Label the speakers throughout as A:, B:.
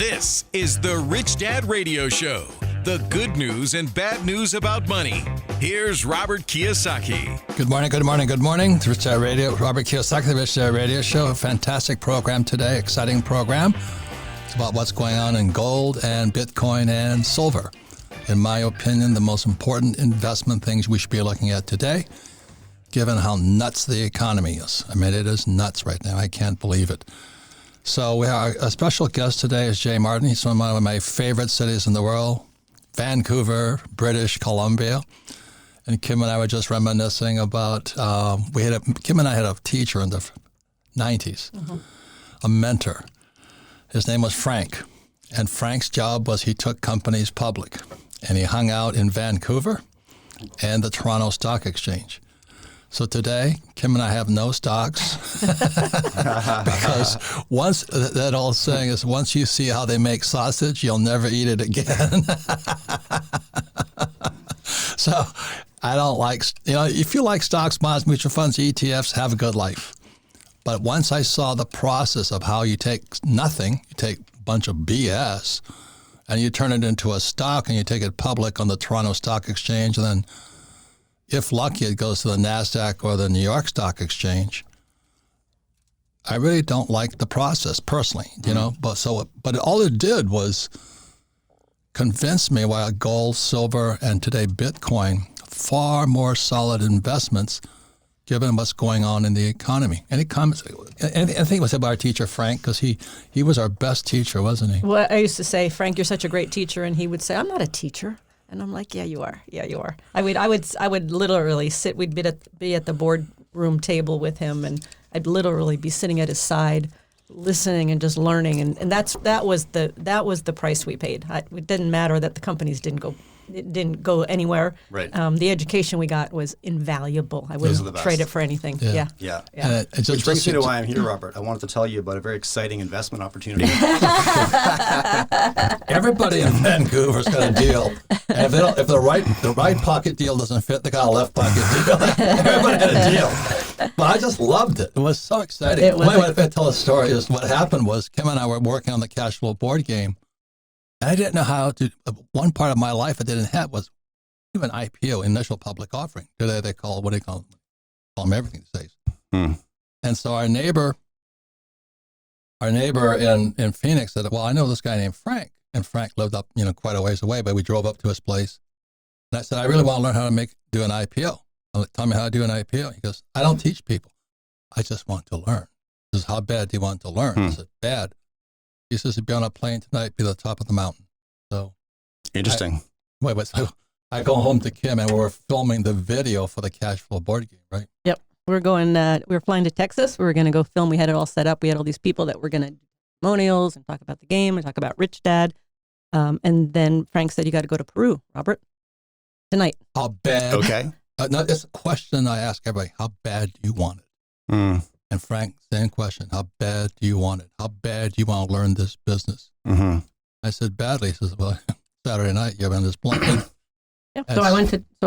A: This is the Rich Dad Radio Show. The good news and bad news about money. Here's Robert Kiyosaki.
B: Good morning, good morning, good morning. It's Rich Dad Radio. Robert Kiyosaki, the Rich Dad Radio Show. A fantastic program today, exciting program. It's about what's going on in gold and Bitcoin and silver. In my opinion, the most important investment things we should be looking at today, given how nuts the economy is. I mean, it is nuts right now. I can't believe it. So we have a special guest today is Jay Martin. He's from one of my favorite cities in the world, Vancouver, British Columbia. And Kim and I were just reminiscing about, Kim and I had a teacher in the 90s, a mentor. His name was Frank. And Frank's job was he took companies public. And he hung out in Vancouver and the Toronto Stock Exchange. So today, Kim and I have no stocks because once that old saying is, once you see how they make sausage, you'll never eat it again. So I don't like, if you like stocks, bonds, mutual funds, ETFs, have a good life. But once I saw the process of how you take nothing, you take a bunch of BS, and you turn it into a stock and you take it public on the Toronto Stock Exchange, and then if lucky, it goes to the NASDAQ or the New York Stock Exchange. I really don't like the process personally, but all it did was convince me why gold, silver, and today Bitcoin, far more solid investments given what's going on in the economy. Any comments? I think it was about our teacher, Frank, because he was our best teacher, wasn't he?
C: Well, I used to say, Frank, you're such a great teacher. And he would say, I'm not a teacher. And I'm like, yeah, you are. Yeah, you are. I would literally sit. We'd be at the boardroom table with him, and I'd literally be sitting at his side, listening and just learning. And that was the price we paid. It didn't matter that the companies didn't go anywhere.
D: Right.
C: The education we got was invaluable. I wouldn't trade it for anything. Yeah.
D: Which brings me to why I'm here, Robert. I wanted to tell you about a very exciting investment opportunity.
B: Everybody in Vancouver's got a deal. And if the right pocket deal doesn't fit, they got a left pocket deal. Everybody had a deal. But I just loved it. It was so exciting. If I tell a story, is what happened was Kim and I were working on the cash flow board game. I didn't know how to. One part of my life I didn't have was even IPO, initial public offering. Today they call them everything these days. And so our neighbor in Phoenix said, "Well, I know this guy named Frank," and Frank lived up quite a ways away. But we drove up to his place, and I said, "I really want to learn how to do an IPO. Tell me how to do an IPO." He goes, "I don't teach people. I just want to learn." He says, "How bad do you want to learn?" I said, "Bad." He says, "If you're on a plane tonight, be at the top of the mountain." So
D: interesting.
B: So I go home to Kim and we're filming the video for the cash flow board game, right?
C: Yep. We were flying to Texas. We were going to go film. We had it all set up. We had all these people that were going to do testimonials and talk about the game and talk about Rich Dad. And then Frank said, "You got to go to Peru, Robert, tonight."
B: How bad?
D: Okay.
B: No, it's a question I ask everybody. How bad do you want it? And Frank, same question. How bad do you want it? How bad do you want to learn this business? I said, badly. He says, "Well, Saturday night, you're on this plane."
C: Yeah. So I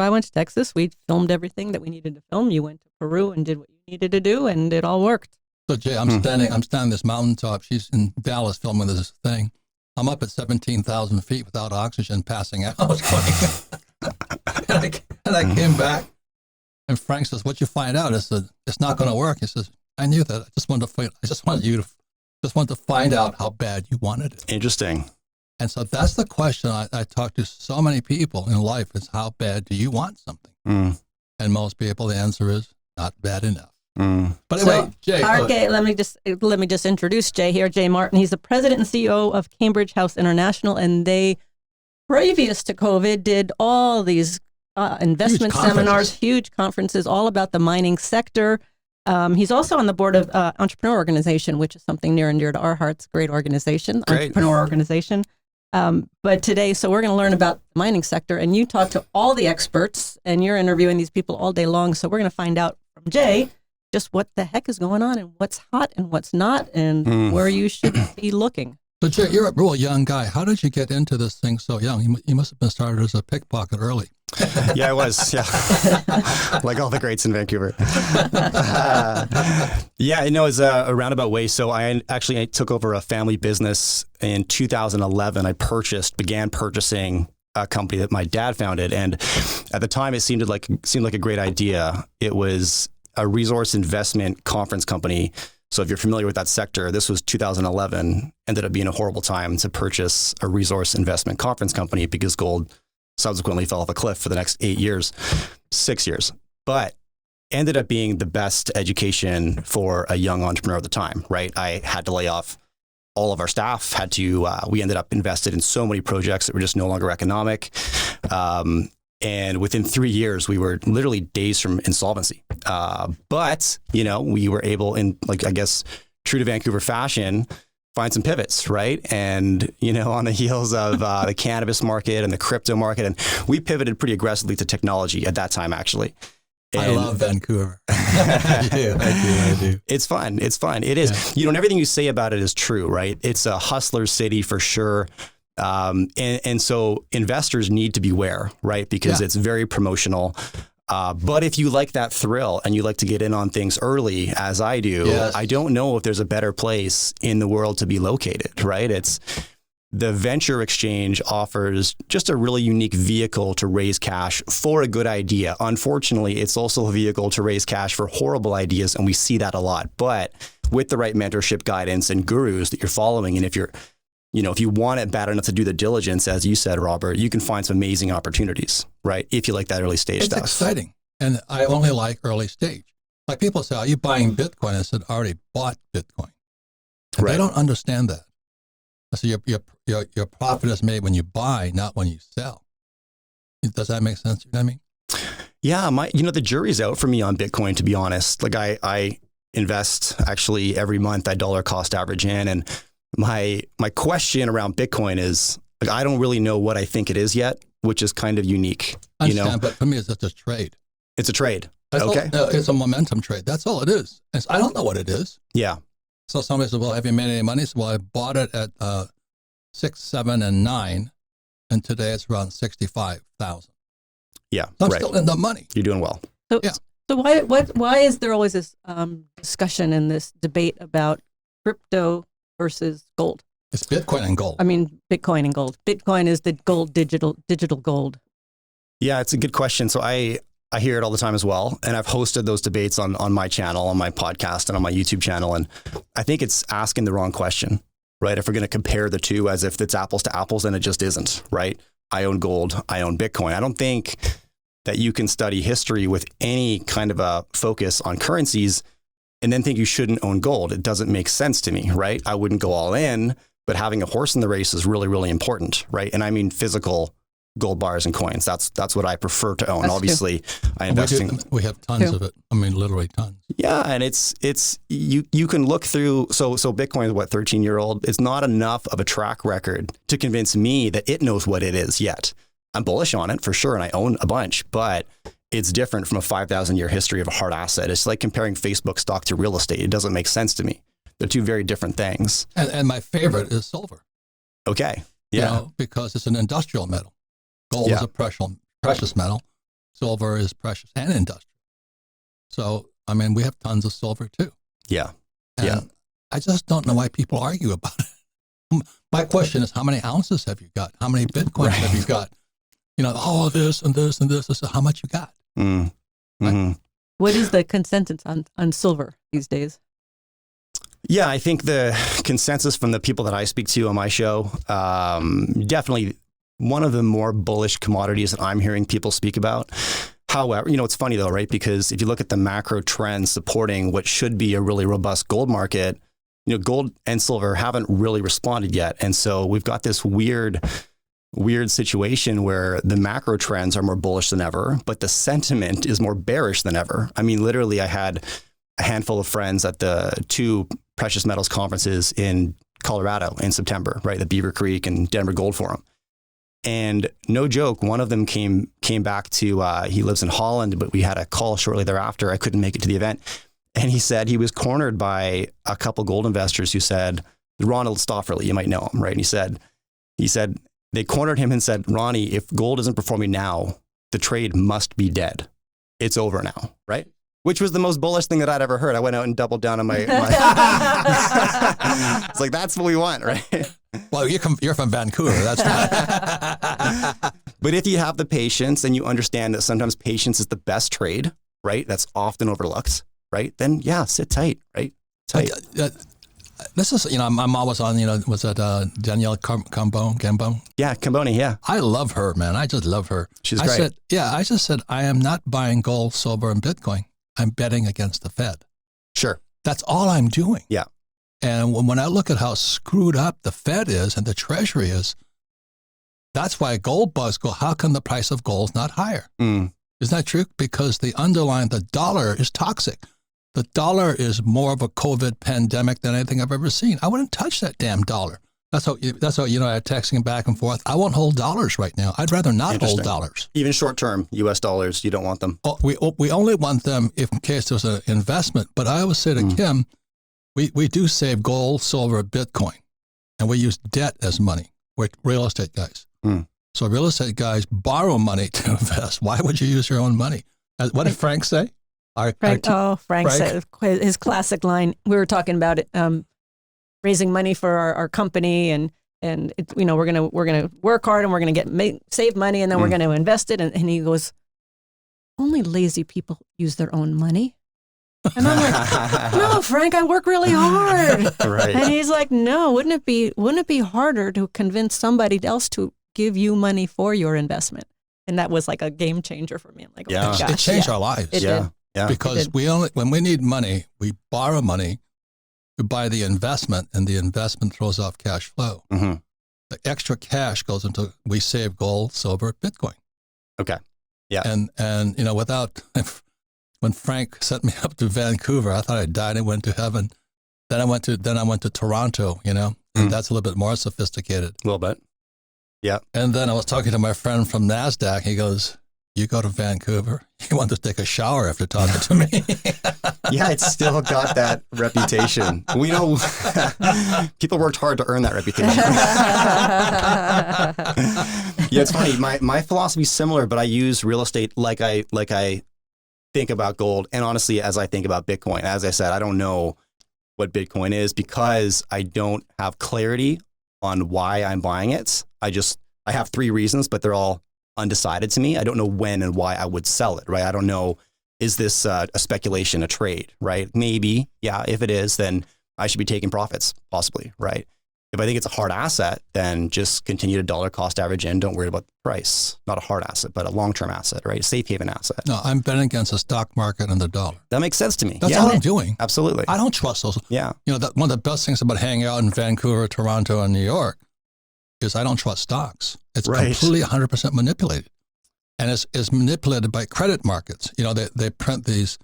C: went to Texas. We filmed everything that we needed to film. You went to Peru and did what you needed to do, and it all worked.
B: So Jay, I'm standing on this mountaintop. She's in Dallas filming this thing. I'm up at 17,000 feet without oxygen, passing out. and I came back, and Frank says, "What'd you find out?" I said, "It's not going to work." He says, "I knew that. I just wanted to find out how bad you wanted it."
D: Interesting.
B: And so that's the question I talk to so many people in life is, how bad do you want something? And most people, the answer is not bad enough. But anyway, Jay.
C: Okay, let me just introduce Jay here. Jay Martin. He's the president and CEO of Cambridge House International, and they, previous to COVID, did all these investment seminars, huge conferences, all about the mining sector. He's also on the board of Entrepreneur Organization, which is something near and dear to our hearts. Great organization, Entrepreneur Organization. But today, so we're going to learn about the mining sector, and you talk to all the experts, and you're interviewing these people all day long. So we're going to find out from Jay just what the heck is going on and what's hot and what's not and where you should be looking.
B: So Jay, you're a real young guy. How did you get into this thing so young? You must have been started as a pickpocket early.
D: Yeah, I was. Yeah. Like all the greats in Vancouver. Yeah, no, it's a roundabout way. So I took over a family business in 2011. I began purchasing a company that my dad founded. And at the time, it seemed like a great idea. It was a resource investment conference company. So if you're familiar with that sector, this was 2011, ended up being a horrible time to purchase a resource investment conference company because gold subsequently fell off a cliff for the next 6 years. But ended up being the best education for a young entrepreneur at the time, right? I had to lay off all of our staff, we ended up invested in so many projects that were just no longer economic. And within 3 years, we were literally days from insolvency. But, we were able, in true to Vancouver fashion, find some pivots, right? And, on the heels of the cannabis market and the crypto market, and we pivoted pretty aggressively to technology at that time, actually. And
B: I love Vancouver. I do.
D: It's fun. It is. Yeah. And everything you say about it is true, right? It's a hustler city for sure. And so investors need to beware, right? Because it's very promotional. But if you like that thrill and you like to get in on things early, as I do, I don't know if there's a better place in the world to be located, right? The venture exchange offers just a really unique vehicle to raise cash for a good idea. Unfortunately, it's also a vehicle to raise cash for horrible ideas, and we see that a lot. But with the right mentorship, guidance, and gurus that you're following, and if you want it bad enough to do the diligence, as you said, Robert, you can find some amazing opportunities, right? If you like that early stage stuff.
B: It's exciting. And I only like early stage. Like people say, are you buying Bitcoin? I said, I already bought Bitcoin. And they don't understand that. So your profit is made when you buy, not when you sell. Does that make sense? You know what I mean?
D: Yeah, the jury's out for me on Bitcoin, to be honest. Like I invest actually every month, I dollar cost average in, and my question around Bitcoin is I don't really know what I think it is yet, which is kind of unique.
B: I understand, but for me, it's just a trade.
D: It's a trade.
B: Okay. It's a momentum trade. That's all it is. I don't know what it is.
D: Yeah.
B: So somebody said, well, have you made any money? So, well, I bought it at 6, 7, and 9, and today it's around 65,000.
D: Yeah,
B: so I'm still in the money.
D: You're doing well.
C: So why is there always this discussion and this debate about crypto versus gold?
B: It's Bitcoin and gold.
C: I mean, Bitcoin and gold. Bitcoin is the gold, digital gold.
D: Yeah, it's a good question. So I hear it all the time as well. And I've hosted those debates on my channel, on my podcast, and on my YouTube channel. And I think it's asking the wrong question, right? If we're going to compare the two as if it's apples to apples, then it just isn't, right? I own gold, I own Bitcoin. I don't think that you can study history with any kind of a focus on currencies and then think you shouldn't own gold. It doesn't make sense to me, right? I wouldn't go all in, but having a horse in the race is really, really important, right? And I mean physical gold bars and coins. That's what I prefer to own.
C: That's
D: Obviously,
C: true.
D: I invest in.
B: We have tons of it. I mean, literally tons.
D: Yeah, and it's you can look through. So Bitcoin is 13-year-old. It's not enough of a track record to convince me that it knows what it is yet. I'm bullish on it for sure, and I own a bunch, but it's different from a 5,000-year history of a hard asset. It's like comparing Facebook stock to real estate. It doesn't make sense to me. They're two very different things.
B: And my favorite is silver.
D: Okay. Yeah.
B: Because it's an industrial metal. Gold is a precious metal. Silver is precious and industrial. So, I mean, we have tons of silver too.
D: Yeah.
B: And I just don't know why people argue about it. My question is, how many ounces have you got? How many Bitcoins have you got? This and this and this. So how much you got?
D: Mm-hmm.
C: What is the consensus on silver these days?
D: Yeah, I think the consensus from the people that I speak to on my show, definitely one of the more bullish commodities that I'm hearing people speak about. However, it's funny though, right? Because if you look at the macro trends supporting what should be a really robust gold market, gold and silver haven't really responded yet. And so we've got this weird situation where the macro trends are more bullish than ever, but the sentiment is more bearish than ever. I mean, literally, I had a handful of friends at the 2 precious metals conferences in Colorado in September, right? The Beaver Creek and Denver Gold Forum. And no joke, one of them came back to, he lives in Holland, but we had a call shortly thereafter. I couldn't make it to the event. And he said he was cornered by a couple gold investors who said, Ronald Stofferly, you might know him, right? And he said, they cornered him and said, Ronnie, if gold isn't performing now, the trade must be dead. It's over now, right? Which was the most bullish thing that I'd ever heard. I went out and doubled down on my it's like, that's what we want, right?
B: Well, you're from Vancouver. That's not.
D: But if you have the patience and you understand that sometimes patience is the best trade, right? That's often overlooked, right? Then yeah, sit tight, right? Tight.
B: This is, I'm always on, was it Danielle Gambon?
D: Yeah, Camboni, yeah.
B: I love her, man. I just love her.
D: She's great.
B: I just said, I am not buying gold, silver, and Bitcoin. I'm betting against the Fed.
D: Sure.
B: That's all I'm doing.
D: Yeah.
B: And when I look at how screwed up the Fed is and the Treasury is, that's why gold bugs go, how come the price of gold is not higher? Isn't that true? Because the dollar is toxic. The dollar is more of a COVID pandemic than anything I've ever seen. I wouldn't touch that damn dollar. That's how I'm texting back and forth. I won't hold dollars right now. I'd rather not hold dollars.
D: Even short-term U.S. dollars, you don't want them.
B: We only want them if in case there's an investment. But I always say to Kim, we do save gold, silver, Bitcoin, and we use debt as money. We're real estate guys. So real estate guys borrow money to invest. Why would you use your own money? What did Frank say?
C: Frank said his classic line. We were talking about it, raising money for our company, and we're gonna work hard and we're gonna save money, and then we're gonna invest it. And he goes, only lazy people use their own money. And I'm like, no, Frank, I work really hard.
D: Right.
C: And he's like, no, wouldn't it be harder to convince somebody else to give you money for your investment? And that was like a game changer for me. I'm like, oh my gosh,
B: it changed our lives.
C: It did.
B: Yeah. Because when we need money, we borrow money to buy the investment, and the investment throws off cash flow. The extra cash goes into, we save gold, silver, Bitcoin.
D: Okay. Yeah.
B: And when Frank sent me up to Vancouver, I thought I died and went to heaven. Then I went to Toronto, and that's a little bit more sophisticated.
D: A little bit. Yeah.
B: And then I was talking to my friend from NASDAQ. He goes, you go to Vancouver, you want to take a shower after talking to me.
D: Yeah, it's still got that reputation. We know people worked hard to earn that reputation. Yeah, it's funny. My philosophy is similar, but I use real estate like I think about gold. And honestly, as I think about Bitcoin, as I said, I don't know what Bitcoin is because I don't have clarity on why I'm buying it. I have 3 reasons, but they're all undecided to me. I don't know when and why I would sell it, right? I don't know, is this a speculation, a trade, right? Maybe, yeah, if it is, then I should be taking profits, possibly, right? If I think it's a hard asset, then just continue to dollar cost average in, don't worry about the price. Not a hard asset, but a long-term asset, right? A safe haven asset.
B: No, I'm betting against the stock market and the dollar.
D: That makes sense to me.
B: That's all I'm doing.
D: Absolutely.
B: I don't trust those.
D: Yeah.
B: One of the best things about hanging out in Vancouver, Toronto, and New York is I don't trust stocks. It's completely 100% manipulated. And it's manipulated by credit markets. They print these,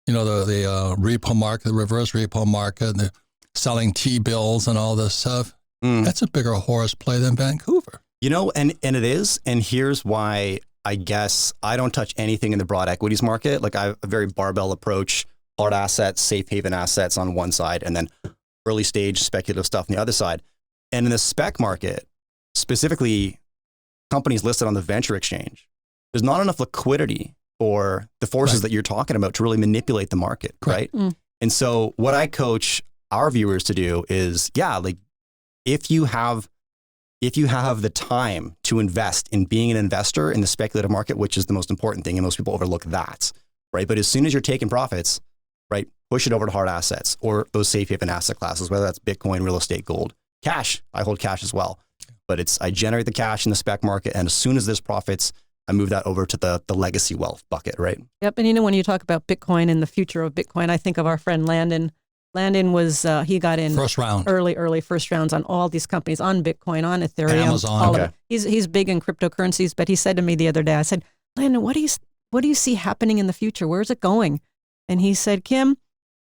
B: the repo market, the reverse repo market, and they're selling T-bills and all this stuff. That's a bigger horse play than Vancouver.
D: And it is. And here's why I guess I don't touch anything in the broad equities market. Like I have a very barbell approach, hard assets, safe haven assets on one side, and then early stage speculative stuff on the other side. And in the spec market, specifically companies listed on the venture exchange, there's not enough liquidity for the forces that you're talking about to really manipulate the market, right? And so what I coach our viewers to do is, if you have the time to invest in being an investor in the speculative market, which is the most important thing, and most people overlook that, right? But as soon as you're taking profits, right, push it over to hard assets or those safe haven asset classes, whether that's Bitcoin, real estate, gold, cash. I hold cash as well, but I generate the cash in the spec market, and as soon as there's profits, I move that over to the legacy wealth bucket, right?
C: Yep. And when you talk about Bitcoin and the future of Bitcoin, I think of our friend Landon. Landon was, he got in
B: first round,
C: early first rounds on all these companies, on Bitcoin, on Ethereum,
B: Amazon.
C: All of it. He's big in cryptocurrencies, but he said to me the other day, I said, Landon, what do you see happening in the future? Where's it going? And he said, Kim,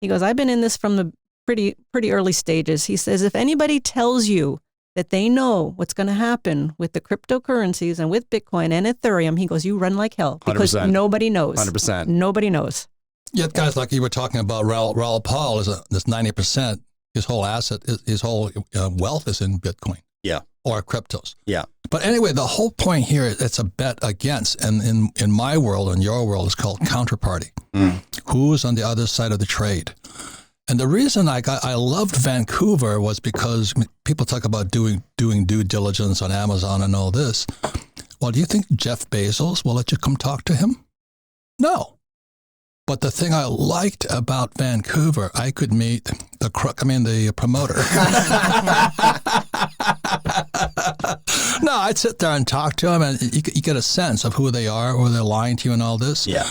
C: he goes, I've been in this from the pretty early stages. He says, if anybody tells you that they know what's going to happen with the cryptocurrencies and with Bitcoin and Ethereum, he goes, you run like hell because
D: 100%.
C: Nobody knows.
D: 100%.
C: Nobody knows.
B: Yet guys like you were talking about, Raoul Paul is this 90%, his whole asset, his whole wealth is in Bitcoin.
D: Yeah.
B: or cryptos.
D: Yeah.
B: But anyway, the whole point here is it's a bet against, and in my world and your world, it's called counterparty. Who's on the other side of the trade? And the reason I loved Vancouver was because people talk about doing due diligence on Amazon and all this. Well, do you think Jeff Bezos will let you come talk to him? No. But the thing I liked about Vancouver, I could meet the promoter. No, I'd sit there and talk to him, and you get a sense of who they are, or they're lying to you and all this.
D: Yeah.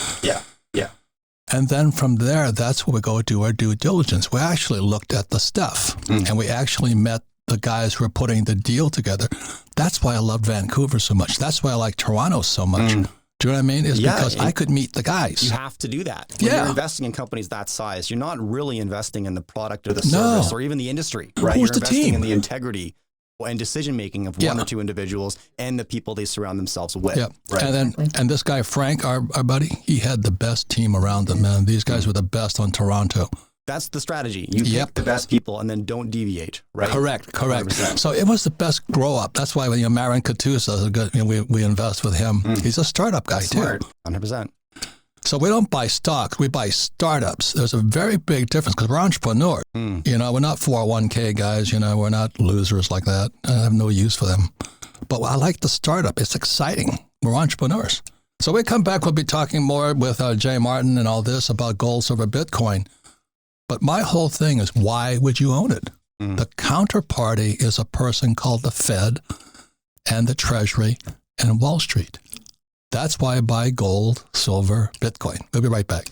B: And then from there, that's where we go do our due diligence. We actually looked at the stuff, and we actually met the guys who are putting the deal together. That's why I love Vancouver so much. That's why I like Toronto so much. Do you know what I mean? It's because I could meet the guys.
D: You have to do that. When you're investing in companies that size, you're not really investing in the product or the service or even the industry, right?
B: Who's
D: you're
B: the
D: investing
B: team?
D: in the integrity and decision-making of one or two individuals and the people they surround themselves with.
B: Yeah.
D: Right.
B: And this guy, Frank, our buddy, he had the best team around him, man. These guys were the best on Toronto.
D: That's the strategy. You pick the best people and then don't deviate, right?
B: Correct.
D: 100%.
B: So it was the best grow up. That's why when Marin Katusa, we invest with him. He's a startup guy too.
D: Smart. 100%.
B: So we don't buy stocks, we buy startups. There's a very big difference because we're entrepreneurs. You know, we're not 401k guys, we're not losers like that. I have no use for them. But I like the startup. It's exciting. We're entrepreneurs. So we come back, we'll be talking more with Jay Martin and all this about gold, silver, Bitcoin. But my whole thing is, why would you own it? The counterparty is a person called the Fed and the Treasury and Wall Street. That's why I buy gold, silver, Bitcoin. We'll be right back.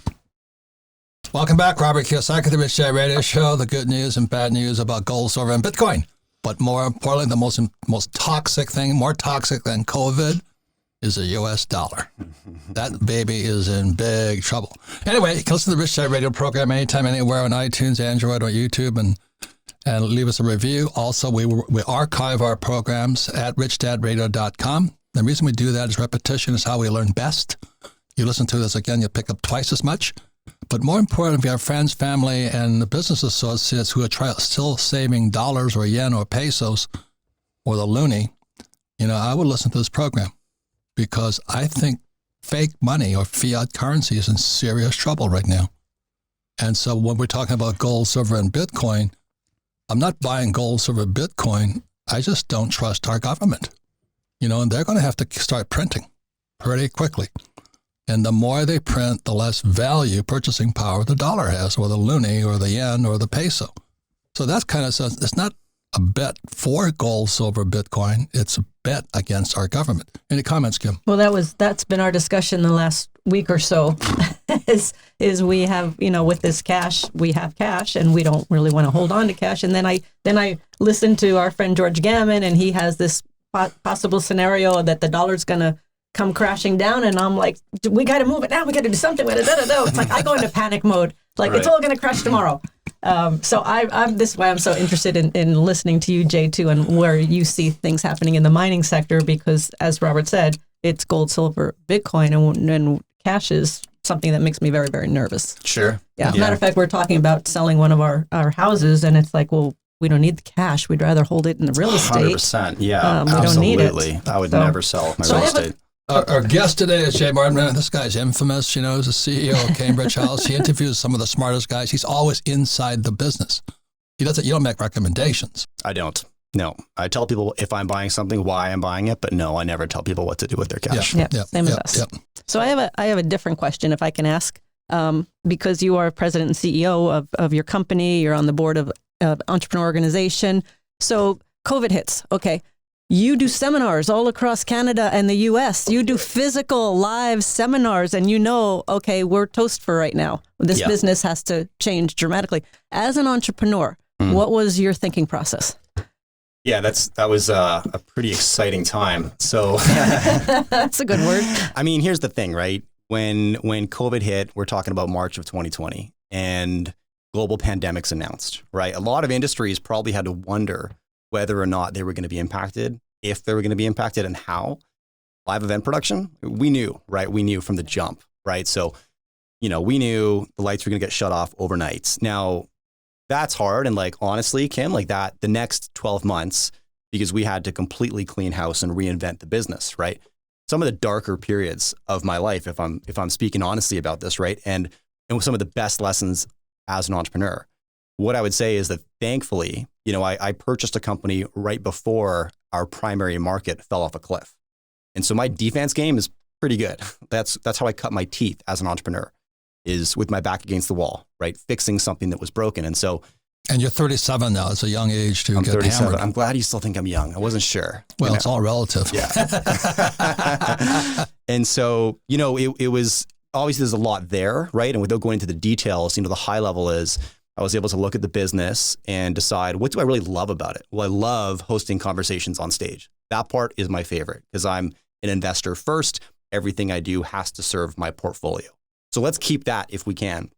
B: Welcome back, Robert Kiyosaki, the Rich Dad Radio Show, the good news and bad news about gold, silver, and Bitcoin. But more importantly, the most toxic thing, more toxic than COVID, is the U.S. dollar. That baby is in big trouble. Anyway, you can listen to the Rich Dad Radio program anytime, anywhere on iTunes, Android, or YouTube, and leave us a review. Also, we archive our programs at richdadradio.com. The reason we do that is repetition is how we learn best. You listen to this again, you'll pick up twice as much. But more important, if you have friends, family, and the business associates who are still saving dollars or yen or pesos or the loonie, I would listen to this program because I think fake money or fiat currency is in serious trouble right now. And so when we're talking about gold, silver, and Bitcoin, I'm not buying gold, silver, Bitcoin. I just don't trust our government. And they're going to have to start printing pretty quickly. And the more they print, the less value, purchasing power the dollar has, or the loonie, or the yen, or the peso. So that's kind of, it's not a bet for gold, silver, Bitcoin. It's a bet against our government. Any comments, Kim?
C: Well, that's been our discussion the last week or so. is we have, with this cash, we have cash, and we don't really want to hold on to cash. And then I listened to our friend George Gammon, and he has this possible scenario that the dollar's going to come crashing down, and I'm like, we got to move it now. We got to do something with it. It's like I go into panic mode. Like It's all going to crash tomorrow. So I'm this is why I'm so interested in listening to you, Jay, too, and where you see things happening in the mining sector, because as Robert said, it's gold, silver, Bitcoin, and cash is something that makes me very, very nervous.
D: Sure.
C: Yeah. Matter of fact, we're talking about selling one of our houses, and it's like, well, we don't need the cash. We'd rather hold it in the real estate.
D: 100%. Yeah,
C: we
D: absolutely.
C: Don't need it.
D: I would never sell my real estate.
B: Our guest today is Jay Martin. This guy's infamous. He's the CEO of Cambridge House. He interviews some of the smartest guys. He's always inside the business. You don't make recommendations.
D: I don't. No. I tell people if I'm buying something, why I'm buying it, but no, I never tell people what to do with their cash.
C: Yeah, same as us. Yep. So I have a different question, if I can ask, because you are president and CEO of your company. You're on the board of entrepreneur organization. So COVID hits. Okay. You do seminars all across Canada and the US. You do physical live seminars, and okay, we're toast for right now. This business has to change dramatically. As an entrepreneur, what was your thinking process?
D: Yeah, that was a pretty exciting time. So
C: that's a good word.
D: I mean, here's the thing, right? When COVID hit, we're talking about March of 2020, and global pandemics announced, right? A lot of industries probably had to wonder whether or not they were going to be impacted, if they were going to be impacted, and how. Live event production, we knew, right? We knew from the jump, right? So, we knew the lights were going to get shut off overnight. Now, that's hard. And honestly, Kim, the next 12 months, because we had to completely clean house and reinvent the business, right? Some of the darker periods of my life, if I'm speaking honestly about this, right? And some of the best lessons as an entrepreneur. What I would say is that thankfully, I purchased a company right before our primary market fell off a cliff. And so my defense game is pretty good. That's how I cut my teeth as an entrepreneur, is with my back against the wall, right? Fixing something that was broken. And so.
B: And you're 37 now. It's a young age to
D: I'm
B: get
D: 37.
B: hammered.
D: I'm glad you still think I'm young. I wasn't sure.
B: Well, it's all relative.
D: Yeah. And so, it was, obviously there's a lot there, right? And without going into the details, the high level is I was able to look at the business and decide, what do I really love about it? Well, I love hosting conversations on stage. That part is my favorite because I'm an investor first. Everything I do has to serve my portfolio. So let's keep that if we can.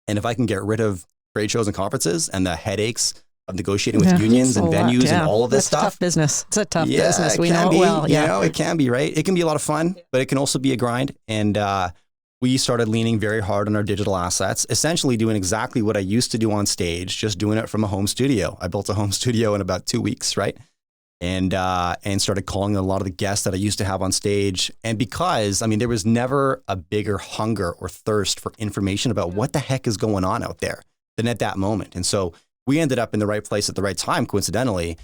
D: And if I can get rid of trade shows and conferences and the headaches of negotiating with unions and venues and all of this stuff.
C: It's a tough business. It's a tough business. We know it well. Yeah.
D: It can be, right? It can be a lot of fun, but it can also be a grind. And we started leaning very hard on our digital assets, essentially doing exactly what I used to do on stage, just doing it from a home studio. I built a home studio in about 2 weeks, right? And started calling a lot of the guests that I used to have on stage. And because, there was never a bigger hunger or thirst for information about what the heck is going on out there than at that moment. And so we ended up in the right place at the right time, coincidentally,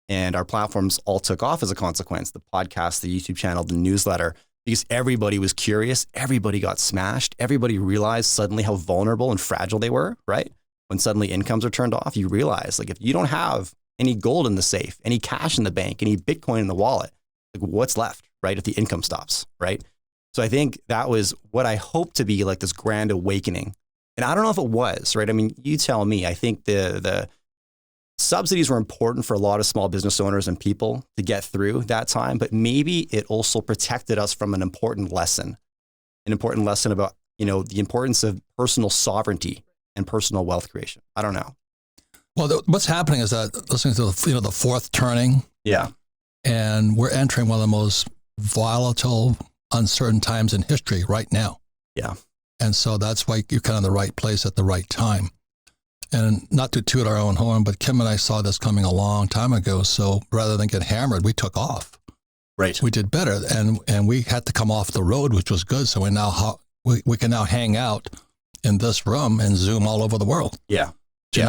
D: and our platforms all took off as a consequence. The podcast, the YouTube channel, the newsletter, because everybody was curious. Everybody got smashed. Everybody realized suddenly how vulnerable and fragile they were, right? When suddenly incomes are turned off, you realize, like, if you don't have any gold in the safe, any cash in the bank, any Bitcoin in the wallet, like, what's left, right? If the income stops, right? So I think that was what I hoped to be like this grand awakening. And I don't know if it was, right? You tell me. I think the subsidies were important for a lot of small business owners and people to get through that time, but maybe it also protected us from an important lesson about, the importance of personal sovereignty and personal wealth creation. I don't know.
B: Well, what's happening is that listening to the fourth turning.
D: Yeah.
B: And we're entering one of the most volatile, uncertain times in history right now.
D: Yeah.
B: And so that's why you're kind of in the right place at the right time. And not to toot our own horn, but Kim and I saw this coming a long time ago. So rather than get hammered, we took off.
D: Right.
B: We did better. And we had to come off the road, which was good. So we can now hang out in this room and Zoom all over the world.
D: Yeah.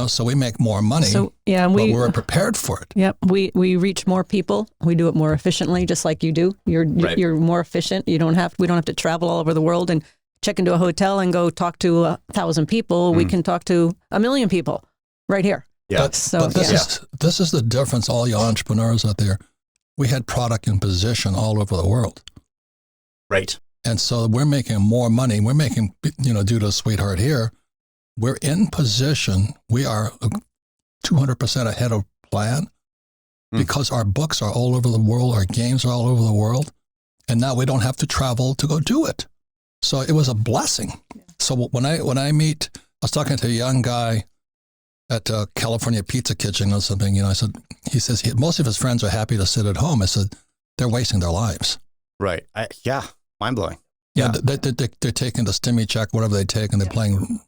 B: So we make more money.
C: So yeah,
B: but we're prepared for it.
C: Yep. We reach more people. We do it more efficiently, just like you do. You're more efficient. We don't have to travel all over the world and check into a hotel and go talk to 1,000 people. We can talk to 1 million people right here.
D: Yeah.
B: But this is the difference, all you entrepreneurs out there. We had product in position all over the world.
D: Right.
B: And so we're making more money. We're making, due to Sweetheart here, we're in position. We are 200% ahead of plan because our books are all over the world. Our games are all over the world. And now we don't have to travel to go do it. So it was a blessing. So when I meet, I was talking to a young guy at California Pizza Kitchen or something, he says most of his friends are happy to sit at home. I said, they're wasting their lives.
D: Right. Mind blowing.
B: Yeah. They're taking the stimmy check, whatever they take, and they're playing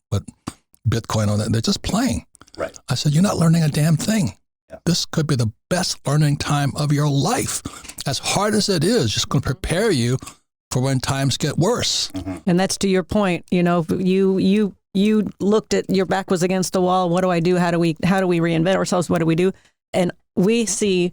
B: Bitcoin on that. They're just playing.
D: Right.
B: I said, you're not learning a damn thing.
D: Yeah.
B: This could be the best learning time of your life. As hard as it is, just going to prepare you for when times get worse.
C: Mm-hmm. And that's to your point. You looked at, your back was against the wall. What do I do? How do we reinvent ourselves? What do we do? And we see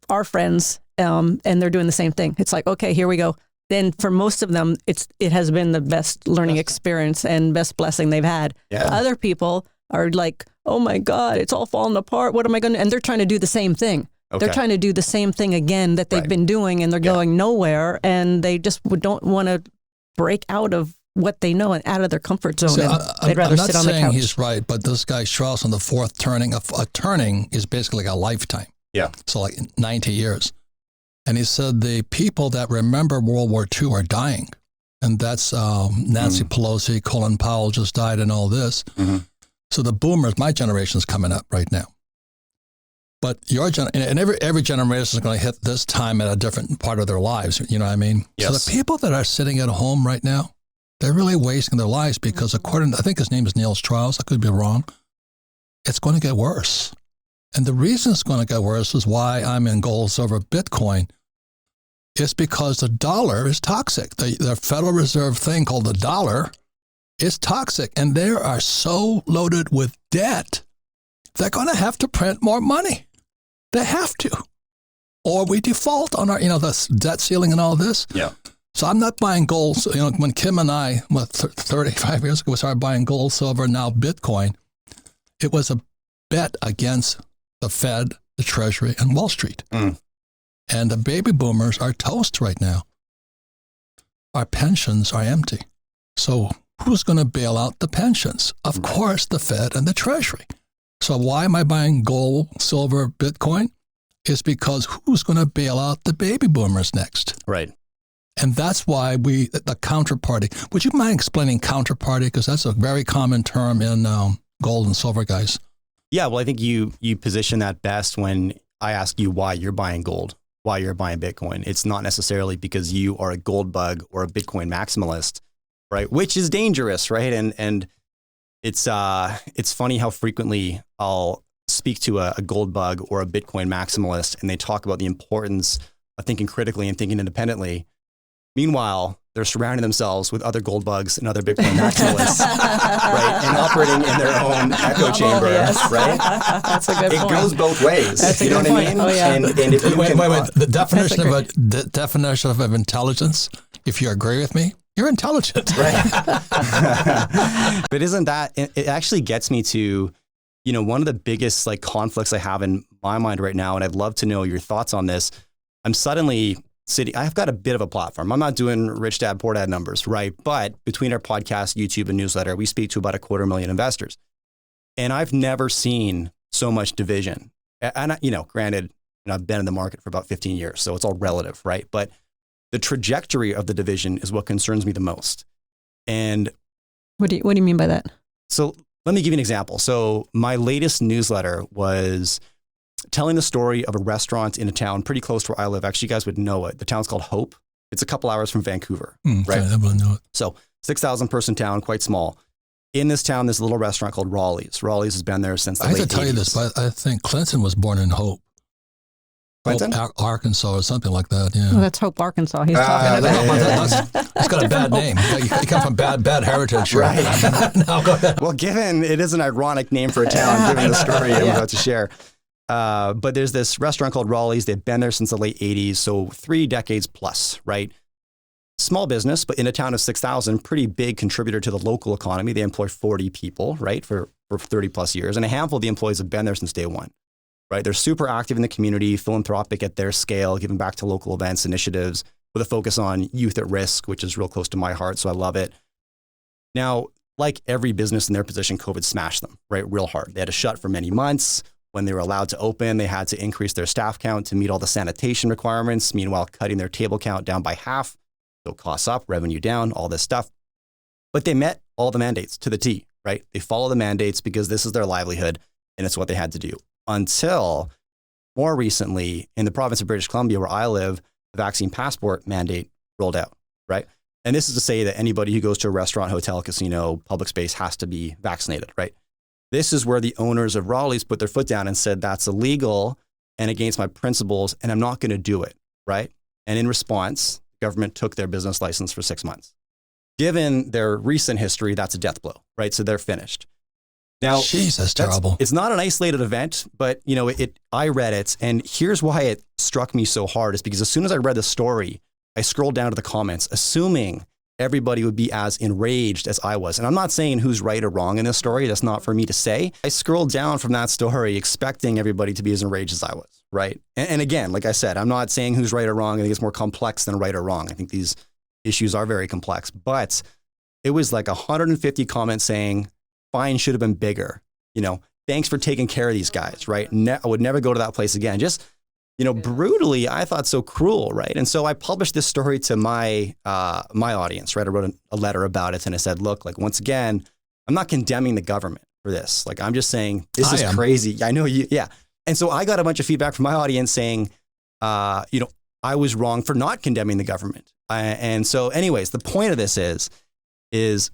C: our friends, and they're doing the same thing. It's like, okay, here we go. Then for most of them, it has been the best learning experience and best blessing they've had. Yeah. Other people are like, oh my God, it's all falling apart. What am I going to? And they're trying to do the same thing. Okay. They're trying to do the same thing again that they've been doing, and they're going nowhere, and they just don't want to break out of what they know and out of their comfort zone. They'd rather sit on the couch. I'm not saying
B: he's right, but this guy Strauss on the fourth turning, a turning is basically like a lifetime. Yeah. So like 90 years. And he said the people that remember World War II are dying. And that's Nancy Pelosi, Colin Powell just died, and all this. Mm-hmm. So the boomers, my generation is coming up right now. But your and every generation is going to hit this time at a different part of their lives. You know what I mean? Yes. So the people that are sitting at home right now, they're really wasting their lives because according to, I think his name is Neil Strauss, I could be wrong, it's going to get worse. And the reason it's going to get worse is why I'm in gold, silver, Bitcoin. It's because the dollar is toxic. The Federal Reserve thing called the dollar is toxic. And they are so loaded with debt, they're going to have to print more money. They have to. Or we default on our, the debt ceiling and all this.
D: Yeah.
B: So I'm not buying gold. So, when Kim and I, 35 years ago, we started buying gold, silver, now Bitcoin, it was a bet against the Fed, the Treasury, and Wall Street. Mm. And the baby boomers are toast right now. Our pensions are empty. So who's going to bail out the pensions? Of course, the Fed and the Treasury. So why am I buying gold, silver, Bitcoin? It's because who's going to bail out the baby boomers next?
D: Right.
B: And that's why the counterparty. Would you mind explaining counterparty? Because that's a very common term in gold and silver, guys.
D: Yeah, well, I think you position that best when I ask you why you're buying gold, why you're buying Bitcoin. It's not necessarily because you are a gold bug or a Bitcoin maximalist, right? Which is dangerous, right? And it's funny how frequently I'll speak to a gold bug or a Bitcoin maximalist, and they talk about the importance of thinking critically and thinking independently. Meanwhile, they're surrounding themselves with other gold bugs and other Bitcoin maximalists, right? And operating in their own echo chamber, right?
C: That's a good point.
D: It goes both ways.
C: That's
D: you know what I mean?
C: Oh, yeah.
D: And if you
B: wait. The definition of intelligence, if you agree with me, you're intelligent.
D: Right. But isn't that, it actually gets me to, one of the biggest conflicts I have in my mind right now, and I'd love to know your thoughts on this. I'm suddenly I've got a bit of a platform. I'm not doing Rich Dad, Poor Dad numbers, right? But between our podcast, YouTube, and newsletter, we speak to about 250,000 investors. And I've never seen so much division. And, granted, I've been in the market for about 15 years, so it's all relative, right? But the trajectory of the division is what concerns me the most. And
C: what do you mean by that?
D: So let me give you an example. So my latest newsletter was telling the story of a restaurant in a town pretty close to where I live. Actually, you guys would know it. The town's called Hope. It's a couple hours from Vancouver, right?
B: I wouldn't know it.
D: So 6,000 person town, quite small. In this town, there's a little restaurant called Raleigh's. Raleigh's has been there since the late 80s.
B: I have to tell you this, but I think Clinton was born in Hope.
D: Clinton?
B: Hope, Arkansas or something like that, yeah.
C: Oh, that's Hope, Arkansas. He's talking about.
B: It's got a bad name. You come from bad heritage.
D: Right.
B: Now go ahead.
D: Well, given it is an ironic name for a town, given the story I'm about to share. But there's this restaurant called Raleigh's. They've been there since the late 80s, so 3 decades plus, right? Small business, but in a town of 6,000, pretty big contributor to the local economy. They employ 40 people, right, for 30 plus years. And a handful of the employees have been there since day one, right? They're super active in the community, philanthropic at their scale, giving back to local events, initiatives, with a focus on youth at risk, which is real close to my heart, so I love it. Now, like every business in their position, COVID smashed them, right, real hard. They had to shut for many months. When they were allowed to open, they had to increase their staff count to meet all the sanitation requirements, meanwhile cutting their table count down by half. So costs up, revenue down, all this stuff. But they met all the mandates to the T, right? They follow the mandates because this is their livelihood and it's what they had to do. Until more recently, in the province of British Columbia, where I live, the vaccine passport mandate rolled out, right? And this is to say that anybody who goes to a restaurant, hotel, casino, public space has to be vaccinated, right? This is where the owners of Raleigh's put their foot down and said, that's illegal and against my principles, and I'm not going to do it, right? And in response, the government took their business license for 6 months. Given their recent history, that's a death blow, right? So they're finished. Now,
B: jeez, that's terrible.
D: It's not an isolated event, but I read it, and here's why it struck me so hard is because as soon as I read the story, I scrolled down to the comments, assuming everybody would be as enraged as I was. And I'm not saying who's right or wrong in this story. That's not for me to say. I scrolled down from that story expecting everybody to be as enraged as I was, right? And again, like I said, I'm not saying who's right or wrong. I think it's more complex than right or wrong. I think these issues are very complex. But it was like 150 comments saying, fine should have been bigger. Thanks for taking care of these guys, right? I would never go to that place again. Just brutally, I thought so cruel, right? And so I published this story to my audience, right? I wrote a letter about it and I said, look, once again, I'm not condemning the government for this. I'm just saying this is crazy. I know you, yeah. And so I got a bunch of feedback from my audience saying, I was wrong for not condemning the government. And so anyways, the point of this is